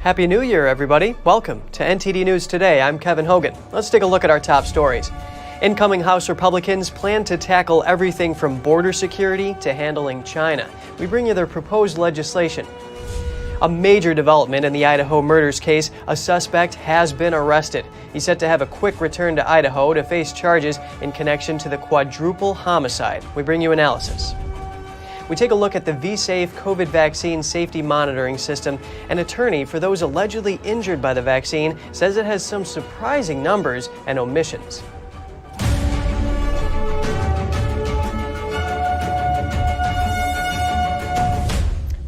Happy New Year, everybody. Welcome to NTD News Today. I'm Kevin Hogan. Let's take a look at our top stories. Incoming House Republicans plan to tackle everything from border security to handling China. We bring you their proposed legislation. A major development in the Idaho murders case, a suspect has been arrested. He's set to have a quick return to Idaho to face charges in connection to the quadruple homicide. We bring you analysis. We take a look at the vSafe COVID vaccine safety monitoring system. An attorney for those allegedly injured by the vaccine says it has some surprising numbers and omissions.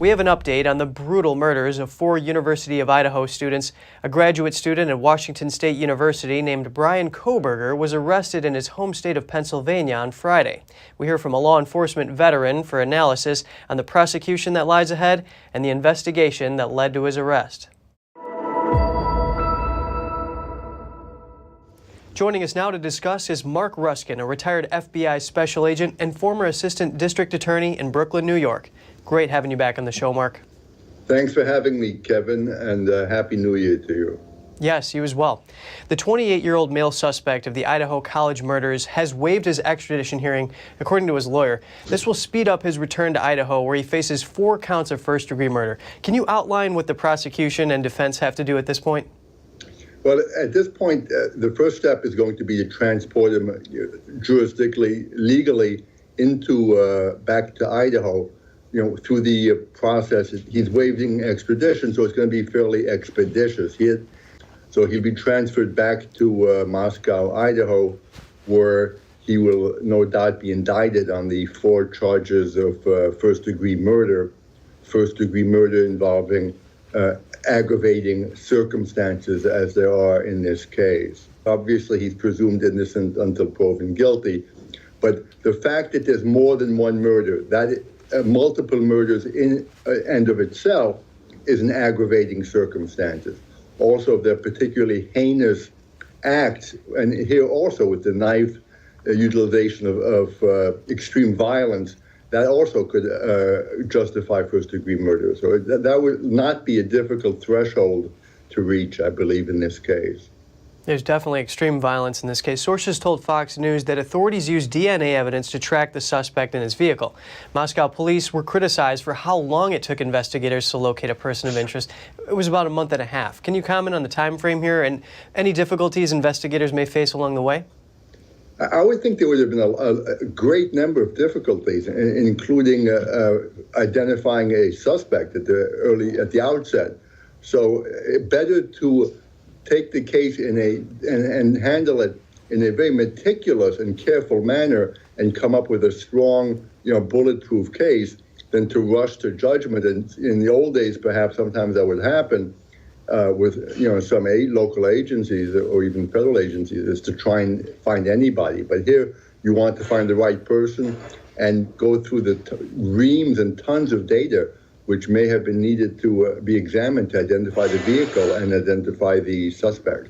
We have an update on the brutal murders of 4 University of Idaho students. A graduate student at Washington State University named Brian Koberger was arrested in his home state of Pennsylvania on Friday. We hear from a law enforcement veteran for analysis on the prosecution that lies ahead and the investigation that led to his arrest. Joining us now to discuss is Mark Ruskin, a retired FBI special agent and former assistant district attorney in Brooklyn, New York. Great having you back on the show, Mark. Thanks for having me, Kevin, and Happy New Year to you. Yes, you as well. The 28-year-old male suspect of the Idaho college murders has waived his extradition hearing, according to his lawyer. This will speed up his return to Idaho, where he faces 4 counts of first-degree murder. Can you outline what the prosecution and defense have to do at this point? Well, at this point, the first step is going to be to transport him jurisdictionally, legally into back to Idaho. Through the process. He's waiving extradition, so it's going to be fairly expeditious. So he'll be transferred back to Moscow, Idaho, where he will no doubt be indicted on the 4 charges of first-degree murder involving aggravating circumstances, as there are in this case. Obviously, he's presumed innocent until proven guilty, but the fact that there's more than one murder, multiple murders in and of itself is an aggravating circumstances. Also, the particularly heinous acts, and here also with the knife utilization of extreme violence, that also could justify first-degree murder. So that would not be a difficult threshold to reach, I believe, in this case. There's definitely extreme violence in this case. Sources told Fox News that authorities used DNA evidence to track the suspect in his vehicle. Moscow police were criticized for how long it took investigators to locate a person of interest. It was about a month and a half. Can you comment on the time frame here and any difficulties investigators may face along the way? I would think there would have been a great number of difficulties, including identifying a suspect at the outset. So better to take the case and handle it in a very meticulous and careful manner and come up with a strong, bulletproof case than to rush to judgment. And in the old days, perhaps sometimes that would happen with, some local agencies or even federal agencies, is to try and find anybody. But here you want to find the right person and go through the reams and tons of data which may have been needed to be examined to identify the vehicle and identify the suspect.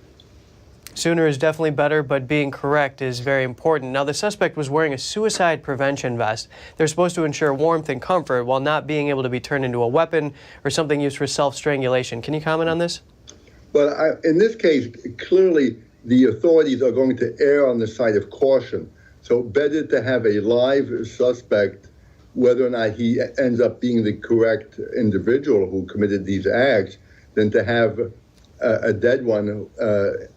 Sooner is definitely better, but being correct is very important. Now, the suspect was wearing a suicide prevention vest. They're supposed to ensure warmth and comfort while not being able to be turned into a weapon or something used for self-strangulation. Can you comment on this? Well, in this case, clearly the authorities are going to err on the side of caution. So better to have a live suspect, whether or not he ends up being the correct individual who committed these acts, than to have a dead one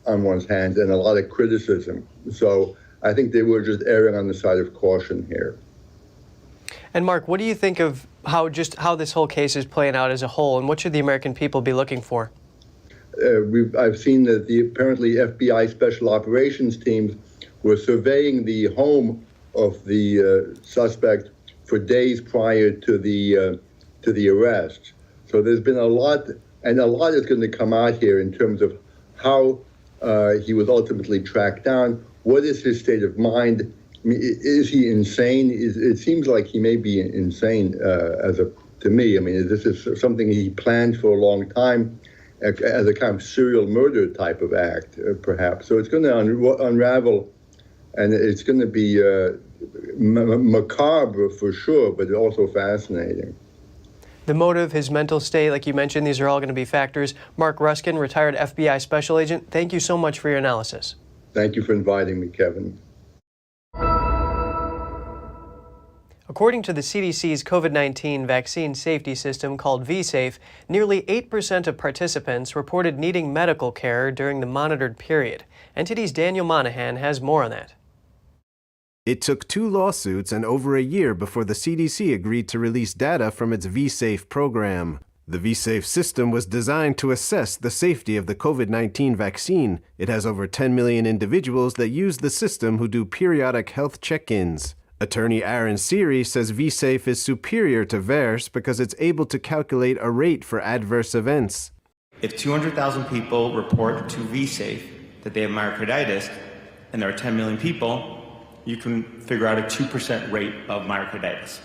on one's hands and a lot of criticism. So I think they were just erring on the side of caution here. And Mark, what do you think of how this whole case is playing out as a whole, and what should the American people be looking for? I've seen that the apparently FBI special operations teams were surveying the home of the suspect for days prior to the arrest. So there's been a lot, and a lot is going to come out here in terms of how he was ultimately tracked down. What is his state of mind? I mean, is he insane? It seems like he may be insane to me. I mean, this is something he planned for a long time as a kind of serial murder type of act, perhaps. So it's going to unravel, and it's going to be macabre for sure, but also fascinating. The motive, his mental state, like you mentioned, these are all going to be factors. Mark Ruskin, retired FBI special agent, thank you so much for your analysis. Thank you for inviting me, Kevin. According to the CDC's COVID-19 vaccine safety system called vSafe, nearly 8% of participants reported needing medical care during the monitored period. NTD's Daniel Monahan has more on that. It took 2 lawsuits and over a year before the CDC agreed to release data from its vSafe program. The vSafe system was designed to assess the safety of the COVID-19 vaccine. It has over 10 million individuals that use the system who do periodic health check-ins. Attorney Aaron Seary says vSafe is superior to VAERS because it's able to calculate a rate for adverse events. If 200,000 people report to vSafe that they have myocarditis, and there are 10 million people, you can figure out a 2% rate of myocarditis.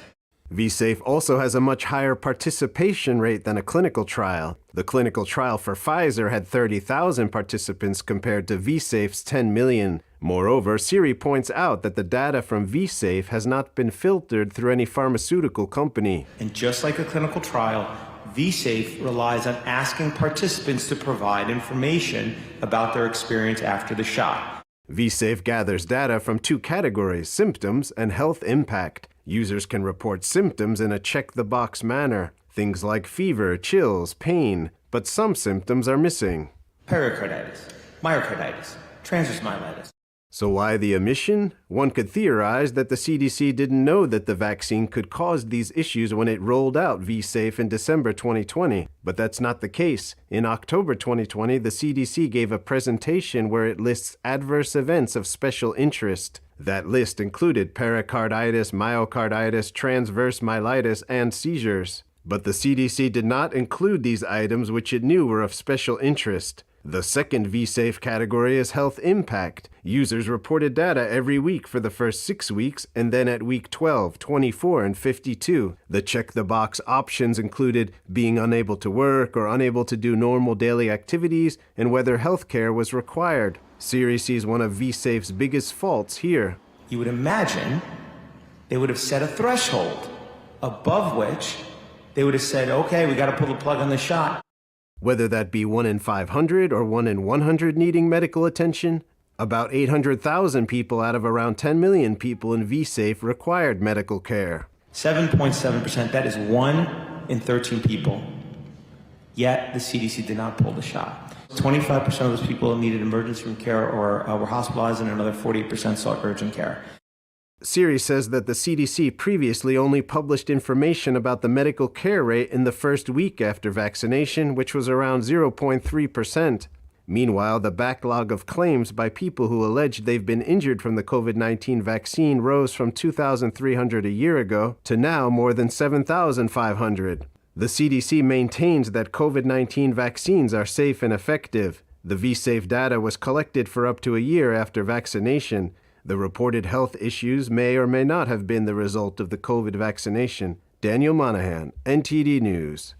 vSafe also has a much higher participation rate than a clinical trial. The clinical trial for Pfizer had 30,000 participants compared to vSafe's 10 million. Moreover, Seary points out that the data from vSafe has not been filtered through any pharmaceutical company. And just like a clinical trial, vSafe relies on asking participants to provide information about their experience after the shot. vSafe gathers data from 2 categories, symptoms and health impact. Users can report symptoms in a check-the-box manner, things like fever, chills, pain, but some symptoms are missing. Pericarditis, myocarditis, transverse myelitis. So why the omission? One could theorize that the CDC didn't know that the vaccine could cause these issues when it rolled out vSafe in December 2020. But that's not the case. In October 2020, the CDC gave a presentation where it lists adverse events of special interest. That list included pericarditis, myocarditis, transverse myelitis, and seizures. But the CDC did not include these items which it knew were of special interest. The second vSafe category is health impact. Users reported data every week for the first 6 weeks, and then at week 12, 24, and 52. The check-the-box options included being unable to work or unable to do normal daily activities, and whether health care was required. Seary sees one of vSafe's biggest faults here. You would imagine they would have set a threshold above which they would have said, okay, we got to pull the plug on the shot. Whether that be 1 in 500 or 1 in 100 needing medical attention, about 800,000 people out of around 10 million people in vSafe required medical care. 7.7%, that is 1 in 13 people. Yet the CDC did not pull the shot. 25% of those people needed emergency room care or were hospitalized, and another 48% sought urgent care. Seary says that the CDC previously only published information about the medical care rate in the first week after vaccination, which was around 0.3%. Meanwhile, the backlog of claims by people who allege they've been injured from the COVID-19 vaccine rose from 2,300 a year ago to now more than 7,500. The CDC maintains that COVID-19 vaccines are safe and effective. The vSafe data was collected for up to a year after vaccination. The reported health issues may or may not have been the result of the COVID vaccination. Daniel Monahan, NTD News.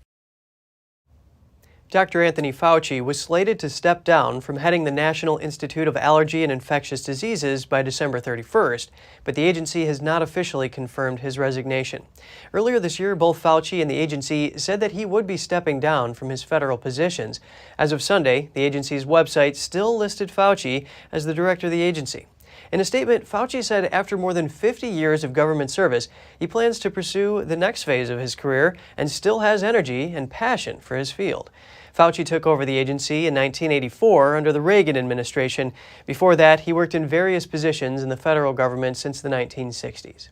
Dr. Anthony Fauci was slated to step down from heading the National Institute of Allergy and Infectious Diseases by December 31st, but the agency has not officially confirmed his resignation. Earlier this year, both Fauci and the agency said that he would be stepping down from his federal positions. As of Sunday, the agency's website still listed Fauci as the director of the agency. In a statement, Fauci said after more than 50 years of government service, he plans to pursue the next phase of his career and still has energy and passion for his field. Fauci took over the agency in 1984 under the Reagan administration. Before that, he worked in various positions in the federal government since the 1960s.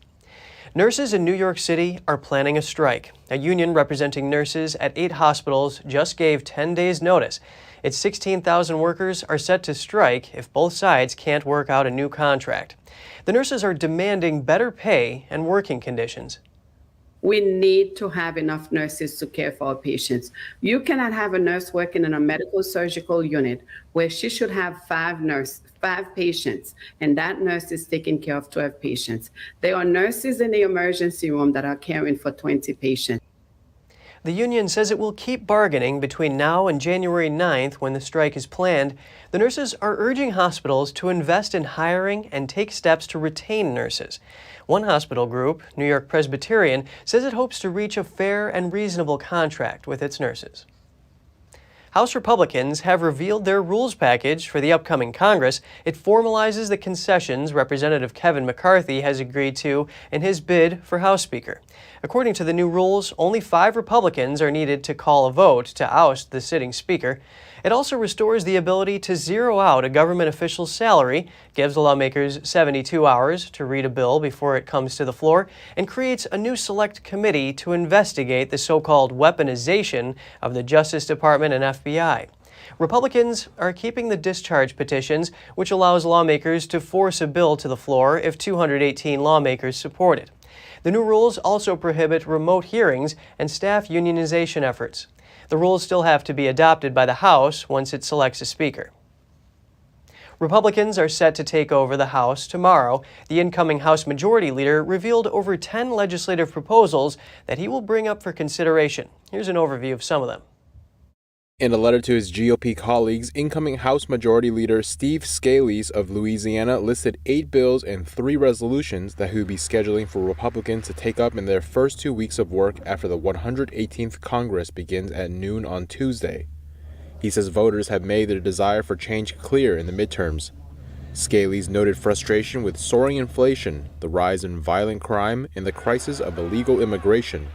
Nurses in New York City are planning a strike. A union representing nurses at 8 hospitals just gave 10 days' notice. Its 16,000 workers are set to strike if both sides can't work out a new contract. The nurses are demanding better pay and working conditions. We need to have enough nurses to care for our patients. You cannot have a nurse working in a medical surgical unit where she should have 5 patients, and that nurse is taking care of 12 patients. There are nurses in the emergency room that are caring for 20 patients. The union says it will keep bargaining between now and January 9th when the strike is planned. The nurses are urging hospitals to invest in hiring and take steps to retain nurses. One hospital group, New York Presbyterian, says it hopes to reach a fair and reasonable contract with its nurses. House Republicans have revealed their rules package for the upcoming Congress. It formalizes the concessions Representative Kevin McCarthy has agreed to in his bid for House Speaker. According to the new rules, only 5 Republicans are needed to call a vote to oust the sitting Speaker. It also restores the ability to zero out a government official's salary, gives the lawmakers 72 hours to read a bill before it comes to the floor, and creates a new select committee to investigate the so-called weaponization of the Justice Department and FBI. Republicans are keeping the discharge petitions, which allows lawmakers to force a bill to the floor if 218 lawmakers support it. The new rules also prohibit remote hearings and staff unionization efforts. The rules still have to be adopted by the House once it selects a Speaker. Republicans are set to take over the House tomorrow. The incoming House Majority Leader revealed over 10 legislative proposals that he will bring up for consideration. Here's an overview of some of them. In a letter to his GOP colleagues, incoming House Majority Leader Steve Scalise of Louisiana listed 8 bills and 3 resolutions that he would be scheduling for Republicans to take up in their first 2 weeks of work after the 118th Congress begins at noon on Tuesday. He says voters have made their desire for change clear in the midterms. Scalise noted frustration with soaring inflation, the rise in violent crime, and the crisis of illegal immigration.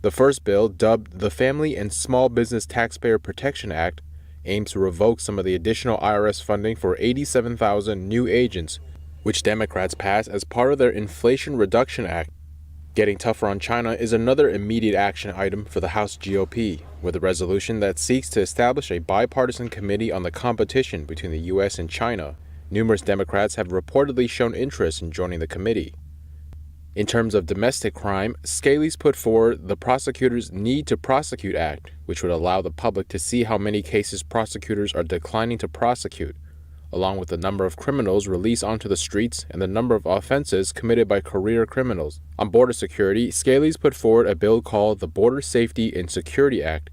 The first bill, dubbed the Family and Small Business Taxpayer Protection Act, aims to revoke some of the additional IRS funding for 87,000 new agents, which Democrats passed as part of their Inflation Reduction Act. Getting tougher on China is another immediate action item for the House GOP, with a resolution that seeks to establish a bipartisan committee on the competition between the U.S. and China. Numerous Democrats have reportedly shown interest in joining the committee. In terms of domestic crime, Scalise put forward the Prosecutors Need to Prosecute Act, which would allow the public to see how many cases prosecutors are declining to prosecute, along with the number of criminals released onto the streets and the number of offenses committed by career criminals. On border security, Scalise put forward a bill called the Border Safety and Security Act,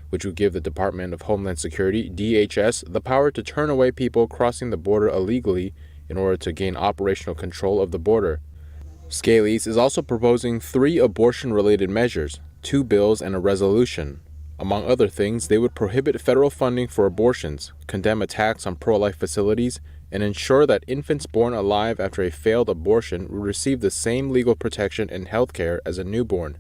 which would give the Department of Homeland Security, DHS, the power to turn away people crossing the border illegally in order to gain operational control of the border. Scalise is also proposing 3 abortion-related measures, 2 bills and a resolution. Among other things, they would prohibit federal funding for abortions, condemn attacks on pro-life facilities, and ensure that infants born alive after a failed abortion would receive the same legal protection and health care as a newborn.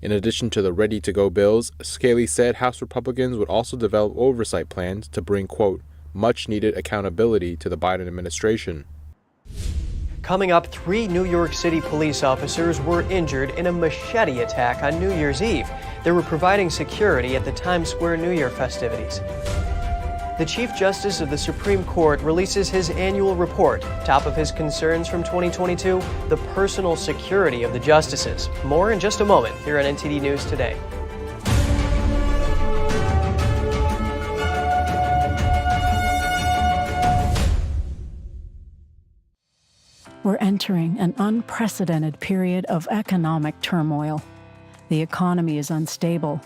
In addition to the ready-to-go bills, Scalise said House Republicans would also develop oversight plans to bring, quote, much-needed accountability to the Biden administration. Coming up, 3 New York City police officers were injured in a machete attack on New Year's Eve. They were providing security at the Times Square New Year festivities. The Chief Justice of the Supreme Court releases his annual report. Top of his concerns from 2022, the personal security of the justices. More in just a moment here on NTD News Today. We're entering an unprecedented period of economic turmoil. The economy is unstable,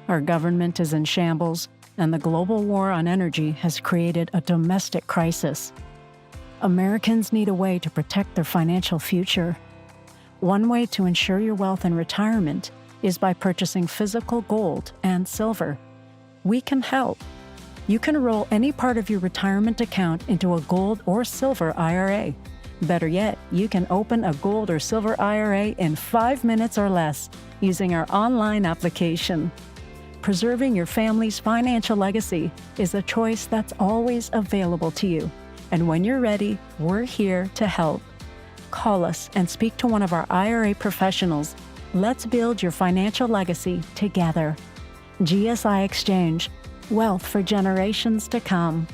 our government is in shambles, and the global war on energy has created a domestic crisis. Americans need a way to protect their financial future. One way to ensure your wealth in retirement is by purchasing physical gold and silver. We can help. You can roll any part of your retirement account into a gold or silver IRA. Better yet, you can open a gold or silver IRA in 5 minutes or less using our online application. Preserving your family's financial legacy is a choice that's always available to you. And when you're ready, we're here to help. Call us and speak to one of our IRA professionals. Let's build your financial legacy together. GSI Exchange, wealth for generations to come.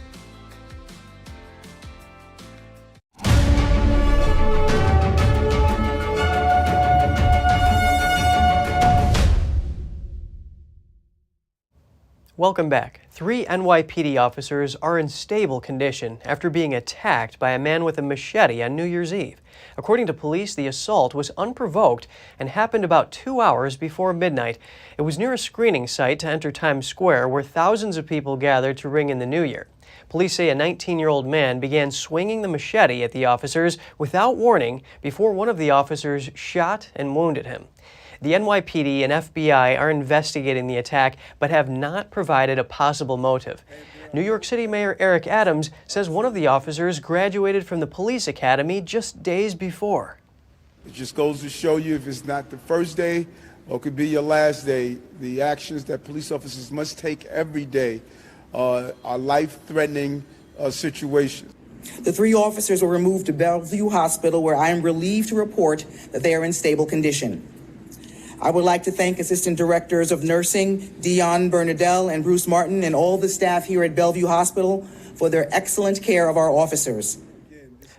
Welcome back. 3 NYPD officers are in stable condition after being attacked by a man with a machete on New Year's Eve. According to police, the assault was unprovoked and happened about 2 hours before midnight. It was near a screening site to enter Times Square where thousands of people gathered to ring in the new year. Police say a 19-year-old man began swinging the machete at the officers without warning before one of the officers shot and wounded him. The NYPD and FBI are investigating the attack but have not provided a possible motive. New York City Mayor Eric Adams says one of the officers graduated from the police academy just days before. It just goes to show you, if it's not the first day or it could be your last day, the actions that police officers must take every day are life-threatening situations. The 3 officers were removed to Bellevue Hospital, where I am relieved to report that they are in stable condition. I would like to thank Assistant Directors of Nursing, Dion Bernadelle and Bruce Martin, and all the staff here at Bellevue Hospital for their excellent care of our officers.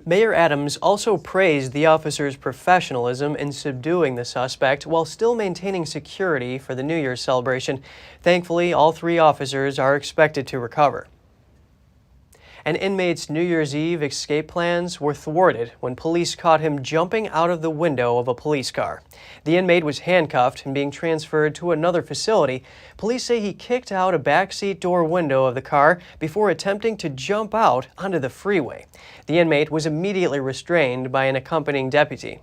Mayor Adams also praised the officers' professionalism in subduing the suspect while still maintaining security for the New Year's celebration. Thankfully, all 3 officers are expected to recover. An inmate's New Year's Eve escape plans were thwarted when police caught him jumping out of the window of a police car. The inmate was handcuffed and being transferred to another facility. Police say he kicked out a backseat door window of the car before attempting to jump out onto the freeway. The inmate was immediately restrained by an accompanying deputy.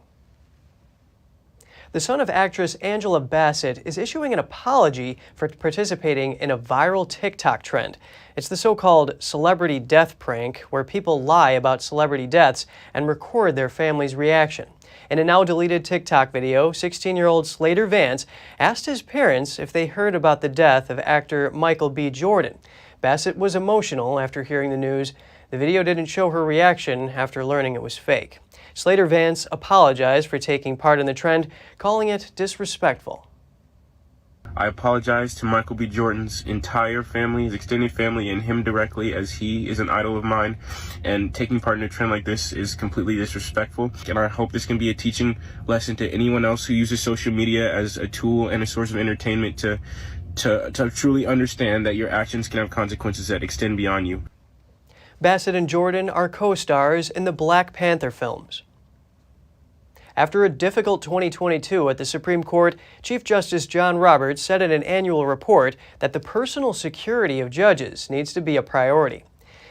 The son of actress Angela Bassett is issuing an apology for participating in a viral TikTok trend. It's the so-called celebrity death prank, where people lie about celebrity deaths and record their family's reaction. In a now-deleted TikTok video, 16-year-old Slater Vance asked his parents if they heard about the death of actor Michael B. Jordan. Bassett was emotional after hearing the news. The video didn't show her reaction after learning it was fake. Slater Vance apologized for taking part in the trend, calling it disrespectful. I apologize to Michael B. Jordan's entire family, his extended family, and him directly, as he is an idol of mine, and taking part in a trend like this is completely disrespectful. And I hope this can be a teaching lesson to anyone else who uses social media as a tool and a source of entertainment to truly understand that your actions can have consequences that extend beyond you. Bassett and Jordan are co-stars in the Black Panther films. After a difficult 2022 at the Supreme Court, Chief Justice John Roberts said in an annual report that the personal security of judges needs to be a priority.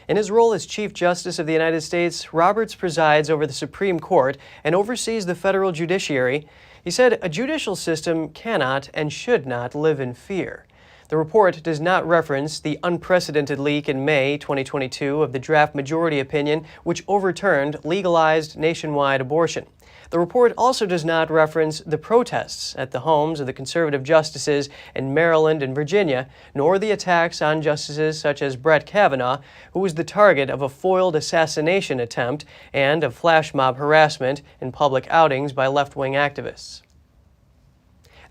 In his role as Chief Justice of the United States, Roberts presides over the Supreme Court and oversees the federal judiciary. He said a judicial system cannot and should not live in fear. The report does not reference the unprecedented leak in May 2022 of the draft majority opinion, which overturned legalized nationwide abortion. The report also does not reference the protests at the homes of the conservative justices in Maryland and Virginia, nor the attacks on justices such as Brett Kavanaugh, who was the target of a foiled assassination attempt and of flash mob harassment in public outings by left-wing activists.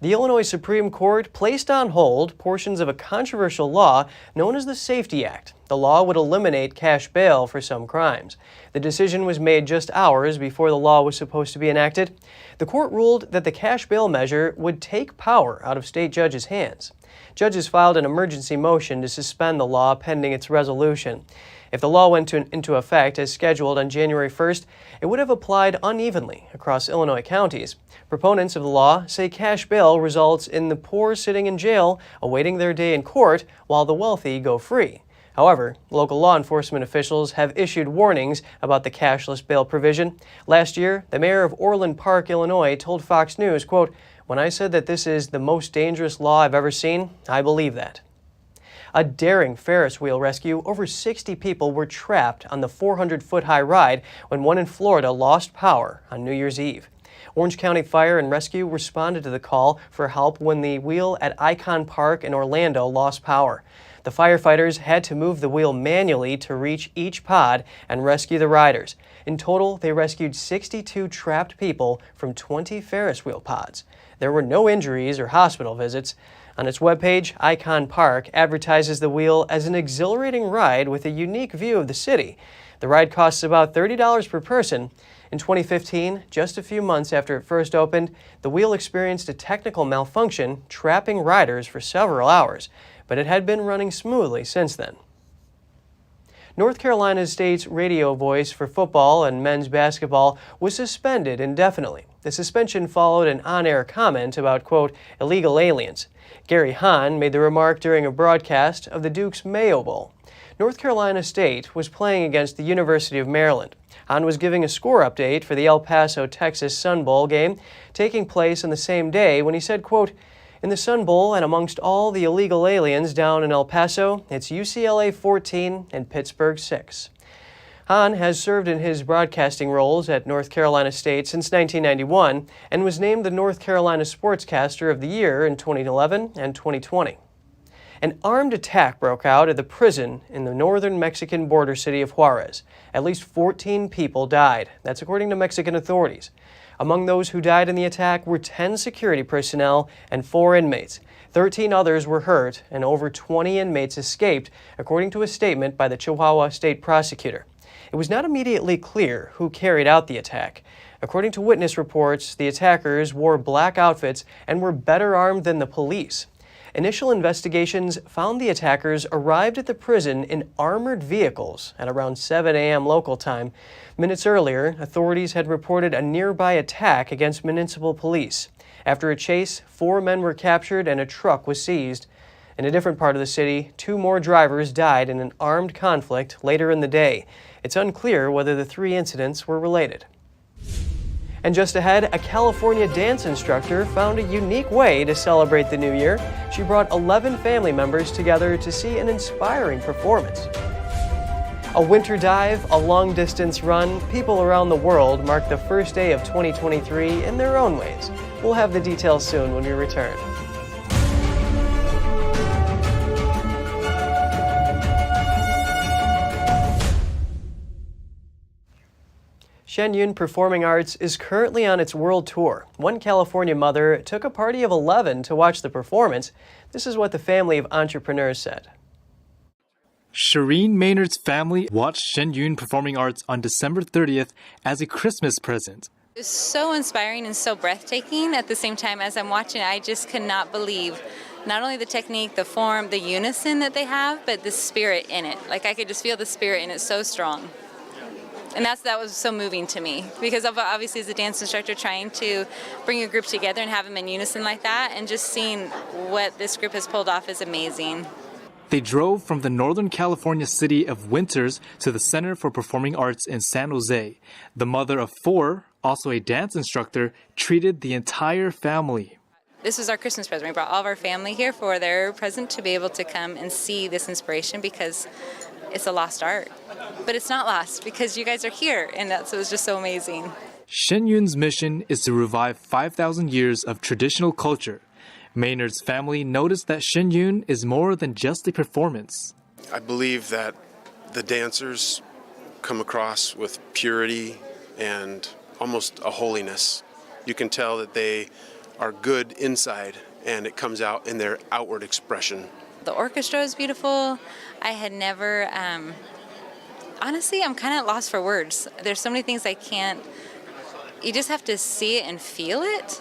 The Illinois Supreme Court placed on hold portions of a controversial law known as the Safety Act. The law would eliminate cash bail for some crimes. The decision was made just hours before the law was supposed to be enacted. The court ruled that the cash bail measure would take power out of state judges' hands. Judges filed an emergency motion to suspend the law pending its resolution. If the law went into effect as scheduled on January 1st, it would have applied unevenly across Illinois counties. Proponents of the law say cash bail results in the poor sitting in jail awaiting their day in court while the wealthy go free. However, local law enforcement officials have issued warnings about the cashless bail provision. Last year, the mayor of Orland Park, Illinois, told Fox News, quote, "When I said that this is the most dangerous law I've ever seen, I believe that." A daring Ferris wheel rescue, over 60 people were trapped on the 400-foot-high ride when one in Florida lost power on New Year's Eve. Orange County Fire and Rescue responded to the call for help when the wheel at Icon Park in Orlando lost power. The firefighters had to move the wheel manually to reach each pod and rescue the riders. In total, they rescued 62 trapped people from 20 Ferris wheel pods. There were no injuries or hospital visits. On its webpage, Icon Park advertises the wheel as an exhilarating ride with a unique view of the city. The ride costs about $30 per person. In 2015, just a few months after it first opened, the wheel experienced a technical malfunction, trapping riders for several hours. but it had been running smoothly since then. North Carolina State's radio voice for football and men's basketball was suspended indefinitely. The suspension followed an on-air comment about, quote, illegal aliens. Gary Hahn made the remark during a broadcast of the Duke's Mayo Bowl. North Carolina State was playing against the University of Maryland. Hahn was giving a score update for the El Paso, Texas Sun Bowl game taking place on the same day when he said, quote, in the Sun Bowl and amongst all the illegal aliens down in El Paso, it's UCLA 14 and Pittsburgh 6. Hahn has served in his broadcasting roles at North Carolina State since 1991 and was named the North Carolina Sportscaster of the Year in 2011 and 2020. An armed attack broke out at the prison in the northern Mexican border city of Juarez. At least 14 people died. That's according to Mexican authorities. Among those who died in the attack were 10 security personnel and 4 inmates. 13 others were hurt, and over 20 inmates escaped, according to a statement by the Chihuahua State Prosecutor. It was not immediately clear who carried out the attack. According to witness reports, the attackers wore black outfits and were better armed than the police. Initial investigations found the attackers arrived at the prison in armored vehicles at around 7 a.m. local time. Minutes earlier, authorities had reported a nearby attack against municipal police. After a chase, 4 men were captured and a truck was seized. In a different part of the city, 2 more drivers died in an armed conflict later in the day. It's unclear whether the 3 incidents were related. And just ahead, a California dance instructor found a unique way to celebrate the new year. She brought 11 family members together to see an inspiring performance. A winter dive, a long-distance run, people around the world mark the first day of 2023 in their own ways. We'll have the details soon when we return. Shen Yun Performing Arts is currently on its world tour. One California mother took a party of 11 to watch the performance. This is what the family of entrepreneurs said. Shireen Maynard's family watched Shen Yun Performing Arts on December 30th as a Christmas present. It was so inspiring and so breathtaking. At the same time, as I'm watching, I just could not believe not only the technique, the form, the unison that they have, but the spirit in it. Like, I could just feel the spirit in it so strong. And that was so moving to me, because obviously as a dance instructor trying to bring a group together and have them in unison like that, and just seeing what this group has pulled off is amazing. They drove from the Northern California city of Winters to the Center for Performing Arts in San Jose. The mother of 4, also a dance instructor, treated the entire family. This was our Christmas present. We brought all of our family here for their present to be able to come and see this inspiration, because it's a lost art. But it's not lost because you guys are here, and it was just so amazing. Shen Yun's mission is to revive 5,000 years of traditional culture. Maynard's family noticed that Shen Yun is more than just a performance. I believe that the dancers come across with purity and almost a holiness. You can tell that they are good inside, and it comes out in their outward expression. The orchestra is beautiful. I had never, honestly, I'm kind of lost for words. There's so many things I can't, you just have to see it and feel it.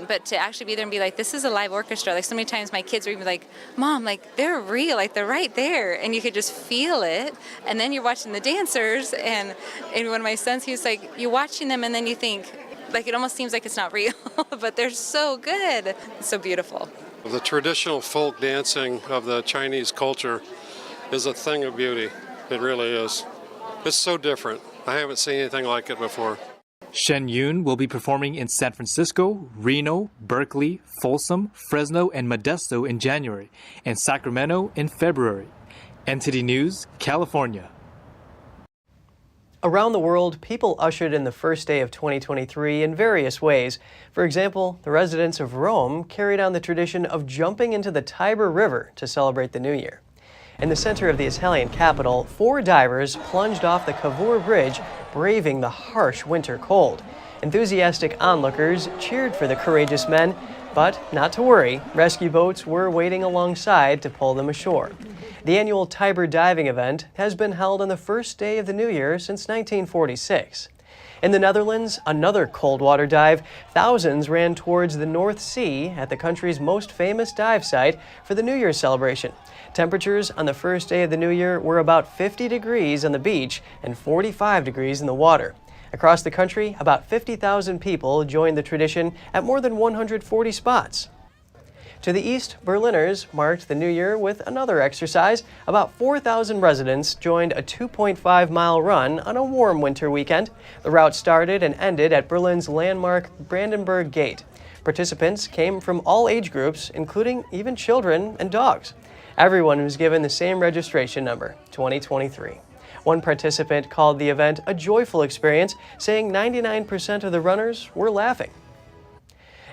But to actually be there and be like, this is a live orchestra. Like, so many times my kids were even like, Mom, like, they're real, like, they're right there. And you could just feel it. And then you're watching the dancers. And one of my sons, he was like, you're watching them and then you think, like, it almost seems like it's not real. But they're so good. It's so beautiful. The traditional folk dancing of the Chinese culture is a thing of beauty. It really is. It's so different. I haven't seen anything like it before. Shen Yun will be performing in San Francisco, Reno, Berkeley, Folsom, Fresno, and Modesto in January, and Sacramento in February. NTD News, California. Around the world, people ushered in the first day of 2023 in various ways. For example, the residents of Rome carried on the tradition of jumping into the Tiber River to celebrate the new year. In the center of the Italian capital, 4 divers plunged off the Cavour Bridge, braving the harsh winter cold. Enthusiastic onlookers cheered for the courageous men, but not to worry, rescue boats were waiting alongside to pull them ashore. The annual Tiber diving event has been held on the first day of the new year since 1946. In the Netherlands, another cold water dive. Thousands ran towards the North Sea at the country's most famous dive site for the New Year's celebration. Temperatures on the first day of the new year were about 50 degrees on the beach and 45 degrees in the water. Across the country, about 50,000 people joined the tradition at more than 140 spots. To the east, Berliners marked the new year with another exercise. About 4,000 residents joined a 2.5-mile run on a warm winter weekend. The route started and ended at Berlin's landmark Brandenburg Gate. Participants came from all age groups, including even children and dogs. Everyone was given the same registration number, 2023. One participant called the event a joyful experience, saying 99% of the runners were laughing.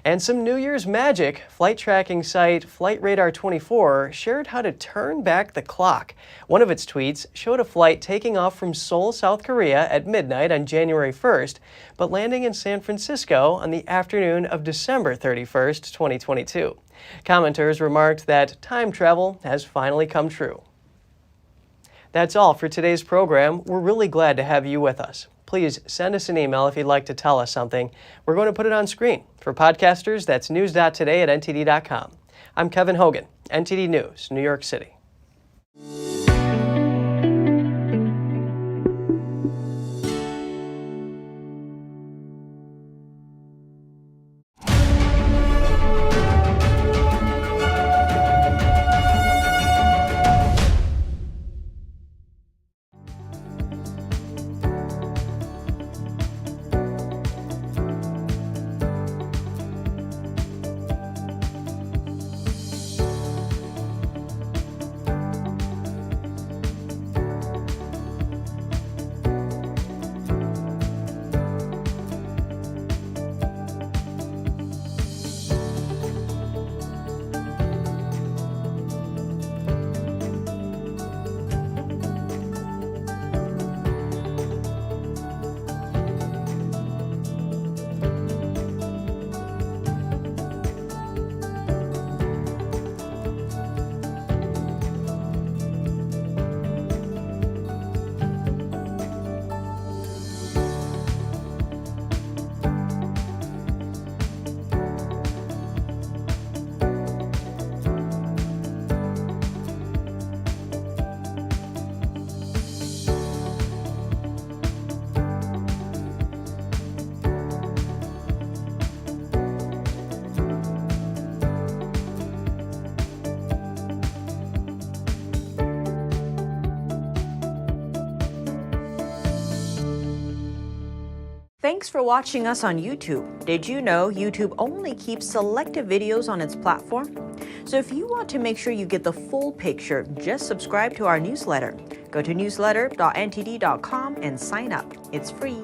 And some New Year's magic. Flight tracking site Flight Radar 24 shared how to turn back the clock. One of its tweets showed a flight taking off from Seoul, South Korea at midnight on January 1st, but landing in San Francisco on the afternoon of December 31st, 2022. Commenters remarked that time travel has finally come true. That's all for today's program. We're really glad to have you with us. Please send us an email if you'd like to tell us something. We're going to put it on screen. For podcasters, that's news.today@ntd.com. I'm Kevin Hogan, NTD News, New York City. Thanks for watching us on YouTube. Did you know YouTube only keeps selected videos on its platform? So if you want to make sure you get the full picture, just subscribe to our newsletter. Go to newsletter.ntd.com and sign up. It's free.